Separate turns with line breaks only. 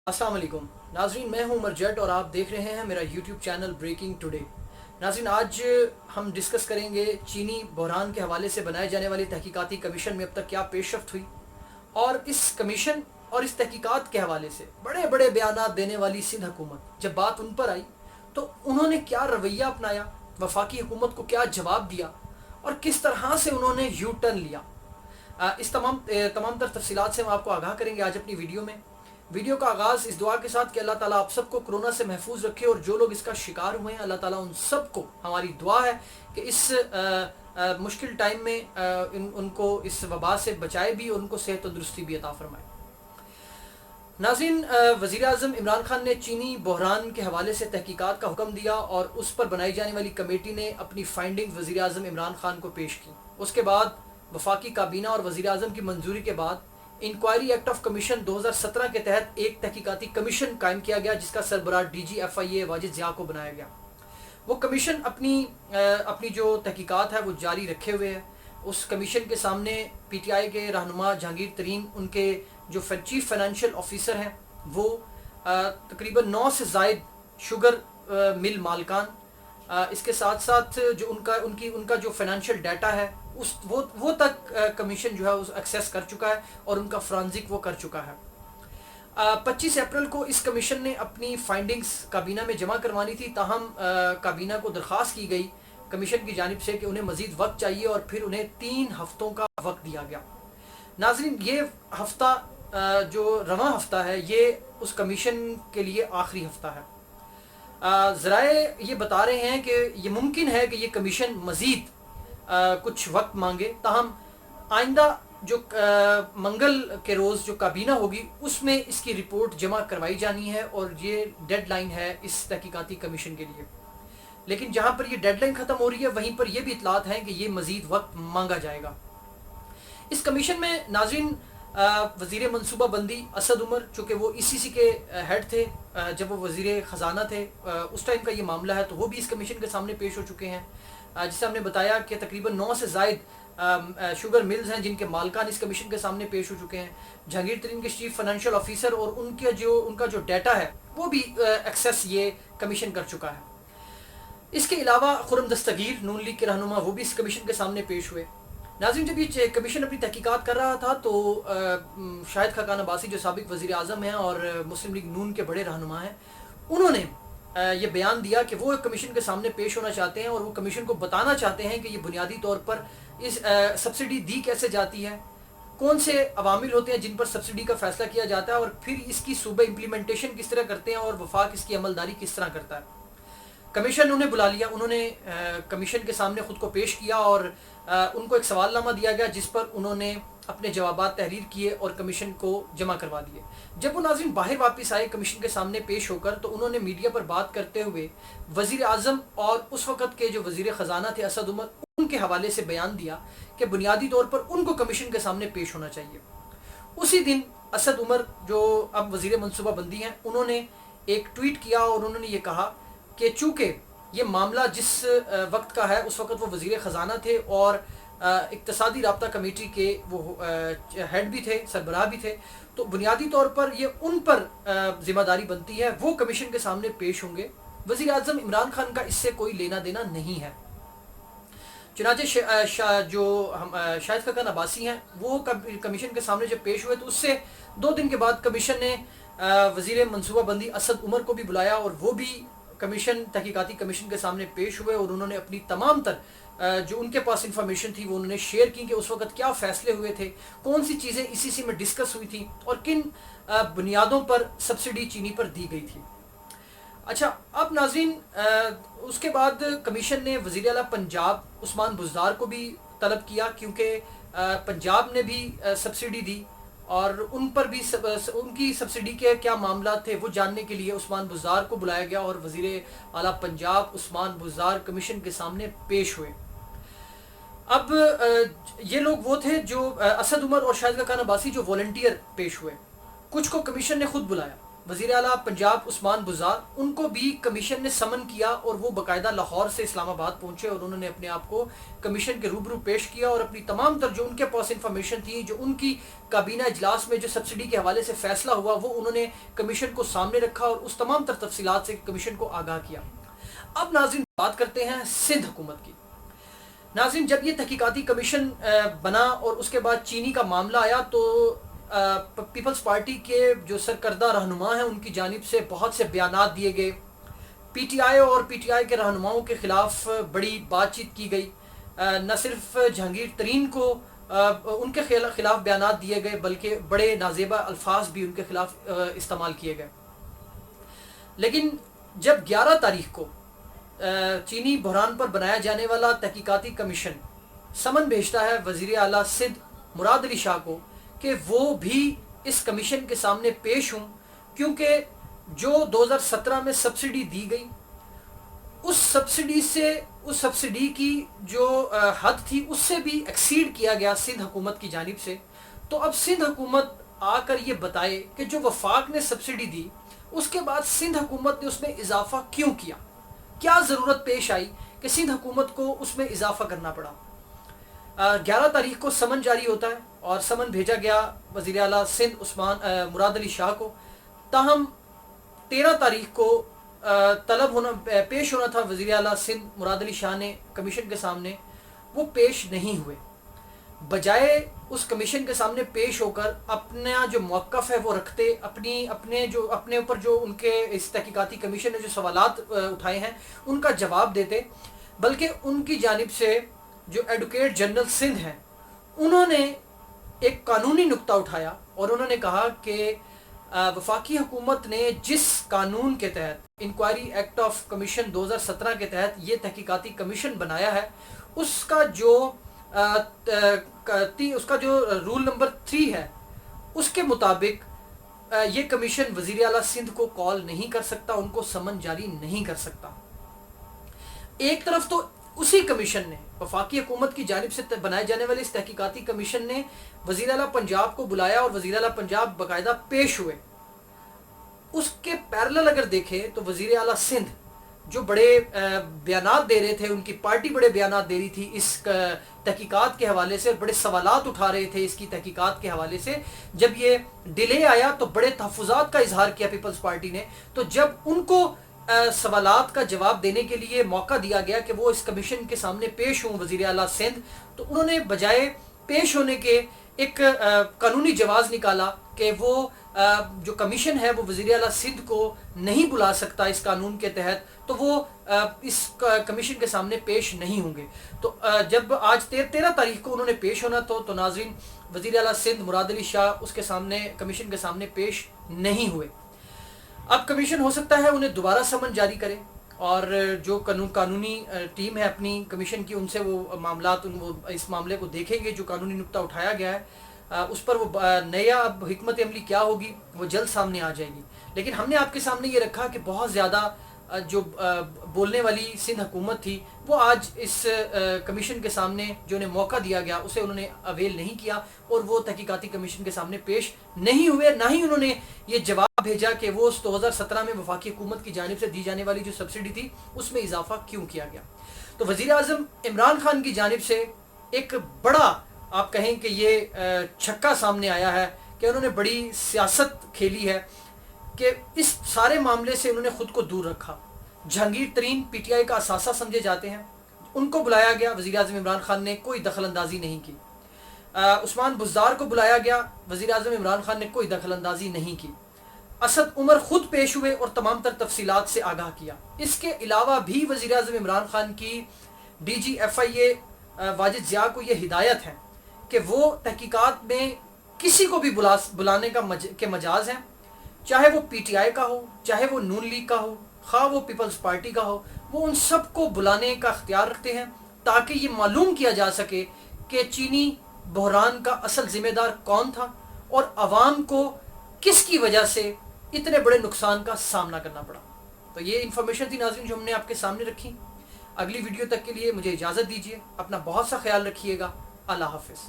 अस्सलाम वालेकुम नाजरीन, मैं हूं उमर जट और आप देख रहे हैं मेरा यूट्यूब चैनल ब्रेकिंग टुडे। नाजरीन, आज हम डिस्कस करेंगे चीनी बहरान के हवाले से बनाए जाने वाली तहकीकाती कमीशन में अब तक क्या पेशरफ्त हुई, और इस कमीशन और इस तहकीकात के हवाले से बड़े बड़े बयानात देने वाली सिंध हुकूमत जब बात उन पर आई तो उन्होंने क्या रवैया अपनाया, वफाकी हुकूमत को क्या जवाब दिया और किस तरह से उन्होंने यू टर्न लिया। इस तमाम तर तफसीलात से हम आपको आगाह करेंगे आज अपनी वीडियो में। वीडियो का आगाज़ इस दुआ के साथ कि अल्लाह ताला आप सबको कोरोना से महफूज रखे, और जो लोग इसका शिकार हुए हैं अल्लाह ताला उन सबको, हमारी दुआ है कि इस मुश्किल टाइम में उनको इस वबा से बचाए भी और उनको सेहत तंदुरुस्ती भी अता फरमाए। नाज़रीन, वज़ीर आज़म इमरान खान ने चीनी बहरान के हवाले से तहकीकात का हुक्म दिया और उस पर बनाई जाने वाली कमेटी ने अपनी फाइंडिंग वज़ीर आज़म इमरान खान को पेश की। उसके बाद वफाकी काबीना और वज़ीर आज़म की मंजूरी के बाद इंक्वायरी एक्ट ऑफ कमीशन 2017 के तहत एक तहकीकाती कमीशन कायम किया गया, जिसका सरबराह DGFIA वाजिद ज़िया को बनाया गया। वो कमीशन अपनी जो तहकीकात है वो जारी रखे हुए है। उस कमीशन के सामने PTI के रहनुमा जहांगीर तरीन, उनके जो चीफ फाइनेंशियल ऑफिसर हैं, वो तकरीबन 9 से ज़ायद शुगर मिल मालकान, इसके साथ साथ जो उनका जो फाइनेंशियल डाटा है उस वो तक कमीशन जो है उस एक्सेस कर चुका है और उनका फ्रांजिक वो कर चुका है। 25 अप्रैल को इस कमीशन ने अपनी फाइंडिंग्स काबीना में जमा करवानी थी, ताहम काबीना को दरख्वास्त की गई कमीशन की जानिब से कि उन्हें मज़ीद वक्त चाहिए, और फिर उन्हें 3 हफ्तों का वक्त दिया गया। नाज़रीन, ये हफ्ता जो रवां हफ्ता है ये उस कमीशन के लिए आखिरी हफ्ता है। ज़राए ये बता रहे हैं कि ये मुमकिन है कि ये कमीशन मज़ीद कुछ वक्त मांगे, ताहम आइंदा जो मंगल के रोज़ जो काबीना होगी उसमें इसकी रिपोर्ट जमा करवाई जानी है, और ये डेडलाइन है इस तहकीकाती कमीशन के लिए। लेकिन जहाँ पर ये डेडलाइन ख़त्म हो रही है वहीं पर यह भी इतलात हैं कि ये मज़ीद वक्त मांगा जाएगा। इस कमीशन में नाज़रीन वज़ीर मनसूबा बंदी असद उमर, चूँकि वो ECC के हेड थे जब वो वज़ीर ख़जाना थे, उस टाइम का ये मामला है, तो वो भी इस कमीशन के सामने पेश हो चुके हैं। जिसे हमने बताया कि तकरीबन 9 से ज़ायद शुगर मिल्स हैं जिनके मालकान इस कमीशन के सामने पेश हो चुके हैं। जहांगीर तरीन के चीफ फाइनेंशियल ऑफिसर और उनका जो डाटा है वो भी एक्सेस ये कमीशन कर चुका है। इसके अलावा खुरम दस्तगीर नून लीग के रहनुमा, वो भी इस कमीशन के सामने पेश हुए। नाज़रीन, जब ये कमीशन अपनी तहकीकात कर रहा था तो शाहिद खाकान अब्बासी जो साबिक वज़ीर आज़म हैं और मुस्लिम लीग नून के बड़े रहनुमा हैं, उन्होंने ये बयान दिया कि वो कमीशन के सामने पेश होना चाहते हैं और वो कमीशन को बताना चाहते हैं कि ये बुनियादी तौर पर इस सब्सिडी दी कैसे जाती है, कौन से अवामिल होते हैं जिन पर सब्सिडी का फ़ैसला किया जाता है, और फिर इसकी सूबे इम्प्लीमेंटेशन किस तरह करते हैं और वफाक इसकी अमलदारी किस तरह करता है। कमीशन उन्हें बुला लिया, उन्होंने कमीशन के सामने ख़ुद को पेश किया और उनको एक सवालनामा दिया गया जिस पर उन्होंने अपने जवाबात तहरीर किए और कमीशन को जमा करवा दिए। जब वो नाज़रीन बाहर वापस आए कमीशन के सामने पेश होकर, तो उन्होंने मीडिया पर बात करते हुए वज़ीर आज़म और उस वक़्त के जो वज़ीर ख़जाना थे असद उमर, उनके हवाले से बयान दिया कि बुनियादी तौर पर उनको कमीशन के सामने पेश होना चाहिए। उसी दिन असद उमर जो अब वज़ीर मनसूबा बंदी हैं, उन्होंने एक ट्वीट किया और उन्होंने ये कहा कि चूँकि ये मामला जिस वक्त का है उस वक्त वो वज़ीर ख़जाना थे और इक़्तिसादी राब्ता कमेटी के वो हेड भी थे, सरबराह भी थे, तो बुनियादी तौर पर ये उन पर ज़िम्मेदारी बनती है, वो कमीशन के सामने पेश होंगे। वज़ीर आज़म इमरान खान का इससे कोई लेना देना नहीं है। चुनांचे शाहिद खाकान अब्बासी हैं, वो कमीशन के सामने जब पेश हुए तो उससे 2 दिन के बाद कमीशन ने वज़ीर मनसूबा बंदी असद उमर को भी बुलाया और वो भी तहकीकाती कमीशन के सामने पेश हुए, और उन्होंने अपनी तमाम तर जो उनके पास इंफॉर्मेशन थी वो उन्होंने शेयर की कि उस वक्त क्या फ़ैसले हुए थे, कौन सी चीज़ें ECC में डिस्कस हुई थी और किन बुनियादों पर सब्सिडी चीनी पर दी गई थी। अच्छा, अब नाज़रीन उसके बाद कमीशन ने वज़ीर आला पंजाब उस्मान बुज़दार को भी तलब किया, क्योंकि पंजाब ने भी सब्सिडी दी और उन पर भी उनकी सब्सिडी के क्या मामला थे वो जानने के लिए उस्मान बुज़दार को बुलाया गया, और वज़ीर आला पंजाब उस्मान बुज़दार कमीशन के सामने पेश हुए। अब ये लोग वो थे जो असद उमर और शाहिद खाकान अब्बासी जो वॉलंटियर पेश हुए, कुछ को कमीशन ने खुद बुलाया, وزیر اعلیٰ پنجاب عثمان بزار، ان کو بھی کمیشن نے سمن کیا اور وہ باقاعدہ لاہور سے اسلام آباد پہنچے اور انہوں نے اپنے آپ کو کمیشن کے روبرو پیش کیا اور اپنی تمام تر جو ان کے پاس انفارمیشن تھی، جو ان کی کابینہ اجلاس میں جو سبسڈی کے حوالے سے فیصلہ ہوا، وہ انہوں نے کمیشن کو سامنے رکھا اور اس تمام تر تفصیلات سے کمیشن کو آگاہ کیا۔ اب ناظرین بات کرتے ہیں سندھ حکومت کی۔ ناظرین جب یہ تحقیقاتی کمیشن بنا اور اس کے بعد چینی کا معاملہ آیا تو پیپلز پارٹی کے جو سرکردہ رہنما ہیں ان کی جانب سے بہت سے بیانات دیے گئے، پی ٹی آئی اور پی ٹی آئی کے رہنماؤں کے خلاف بڑی بات چیت کی گئی، نہ صرف جہانگیر ترین کو ان کے خلاف بیانات دیے گئے بلکہ بڑے نازیبہ الفاظ بھی ان کے خلاف استعمال کیے گئے۔ لیکن جب 11 تاریخ کو چینی بحران پر بنایا جانے والا تحقیقاتی کمیشن سمن بھیجتا ہے وزیر اعلیٰ سندھ مراد علی شاہ کو کہ وہ بھی اس کمیشن کے سامنے پیش ہوں، کیونکہ جو 2017 میں سبسڈی دی گئی اس سبسڈی کی جو حد تھی اس سے بھی ایکسیڈ کیا گیا سندھ حکومت کی جانب سے۔ تو اب سندھ حکومت آ کر یہ بتائے کہ جو وفاق نے سبسڈی دی اس کے بعد سندھ حکومت نے اس میں اضافہ کیوں کیا ضرورت پیش آئی کہ سندھ حکومت کو اس میں اضافہ کرنا پڑا۔ 11 تاریخ کو سمن جاری ہوتا ہے اور سمن بھیجا گیا وزیر اعلیٰ سندھ مراد علی شاہ کو، تاہم 13 تاریخ کو پیش ہونا تھا وزیر اعلیٰ سندھ مراد علی شاہ نے کمیشن کے سامنے، وہ پیش نہیں ہوئے۔ بجائے اس کمیشن کے سامنے پیش ہو کر اپنا جو موقف ہے وہ رکھتے، اپنے اوپر جو ان کے اس تحقیقاتی کمیشن نے جو سوالات اٹھائے ہیں ان کا جواب دیتے، بلکہ ان کی جانب سے جو ایڈوکیٹ جنرل سندھ ہیں انہوں نے ایک قانونی نقطہ اٹھایا اور انہوں نے کہا کہ وفاقی حکومت نے جس قانون کے تحت انکوائری ایکٹ آف کمیشن 2017 کے تحت یہ تحقیقاتی کمیشن بنایا ہے اس کا جو رول نمبر 3 ہے اس کے مطابق یہ کمیشن وزیر اعلیٰ سندھ کو کال نہیں کر سکتا، ان کو سمن جاری نہیں کر سکتا۔ ایک طرف تو اسی کمیشن نے وفاقی حکومت کی جانب سے بنائے جانے والے اس تحقیقاتی کمیشن نے وزیر اعلیٰ پنجاب کو بلایا اور وزیر اعلیٰ پنجاب باقاعدہ پیش ہوئے۔ اس کے پیرلل اگر دیکھیں تو وزیر اعلیٰ سندھ جو بڑے بیانات دے رہے تھے، ان کی پارٹی بڑے بیانات دے رہی تھی اس تحقیقات کے حوالے سے، بڑے سوالات اٹھا رہے تھے اس کی تحقیقات کے حوالے سے، جب یہ ڈیلے آیا تو بڑے تحفظات کا اظہار کیا پیپلز پارٹی نے۔ تو جب ان کو سوالات کا جواب دینے کے لیے موقع دیا گیا کہ وہ اس کمیشن کے سامنے پیش ہوں وزیر اعلیٰ سندھ، تو انہوں نے بجائے پیش ہونے کے ایک قانونی جواز نکالا کہ وہ جو کمیشن ہے وہ وزیر اعلیٰ سندھ کو نہیں بلا سکتا اس قانون کے تحت، تو وہ اس کمیشن کے سامنے پیش نہیں ہوں گے۔ تو جب آج 13 تاریخ کو انہوں نے پیش ہونا تو ناظرین وزیر اعلیٰ سندھ مراد علی شاہ اس کے سامنے کمیشن کے سامنے پیش نہیں ہوئے۔ اب کمیشن ہو سکتا ہے انہیں دوبارہ سمن جاری کرے اور جو قانونی ٹیم ہے اپنی کمیشن کی ان سے وہ معاملات وہ اس معاملے کو دیکھیں گے، جو قانونی نقطہ اٹھایا گیا ہے اس پر وہ نیا اب حکمت عملی کیا ہوگی وہ جلد سامنے آ جائے گی۔ لیکن ہم نے آپ کے سامنے یہ رکھا کہ بہت زیادہ جو بولنے والی سندھ حکومت تھی وہ آج اس کمیشن کے سامنے جو انہیں موقع دیا گیا اسے انہوں نے اویل نہیں کیا اور وہ تحقیقاتی کمیشن کے سامنے پیش نہیں ہوئے، نہ ہی انہوں نے یہ جواب بھیجا کہ وہ 2017 میں وفاقی حکومت کی جانب سے دی جانے والی جو سبسڈی تھی اس میں اضافہ کیوں کیا گیا۔ تو وزیر اعظم عمران خان کی جانب سے ایک بڑا آپ کہیں کہ یہ چھکا سامنے آیا ہے کہ انہوں نے بڑی سیاست کھیلی ہے کہ اس سارے معاملے سے انہوں نے خود کو دور رکھا۔ جہانگیر ترین پی ٹی آئی کا اثاثہ سمجھے جاتے ہیں، ان کو بلایا گیا، وزیر اعظم عمران خان نے کوئی دخل اندازی نہیں کی۔ عثمان بزدار کو بلایا گیا، وزیر اعظم عمران خان نے کوئی دخل اندازی نہیں کی۔ اسد عمر خود پیش ہوئے اور تمام تر تفصیلات سے آگاہ کیا۔ اس کے علاوہ بھی وزیر اعظم عمران خان کی ڈی جی ایف آئی اے واجد ضیاء کو یہ ہدایت ہے کہ وہ تحقیقات میں کسی کو بھی بلانے کے مجاز ہیں، چاہے وہ پی ٹی آئی کا ہو، چاہے وہ نون لیگ کا ہو، خواہ وہ پیپلز پارٹی کا ہو، وہ ان سب کو بلانے کا اختیار رکھتے ہیں تاکہ یہ معلوم کیا جا سکے کہ چینی بحران کا اصل ذمہ دار کون تھا اور عوام کو کس کی وجہ سے اتنے بڑے نقصان کا سامنا کرنا پڑا۔ تو یہ انفارمیشن تھی ناظرین جو ہم نے آپ کے سامنے رکھی۔ اگلی ویڈیو تک کے لیے مجھے اجازت دیجیے، اپنا بہت سا خیال رکھیے گا۔ اللہ حافظ۔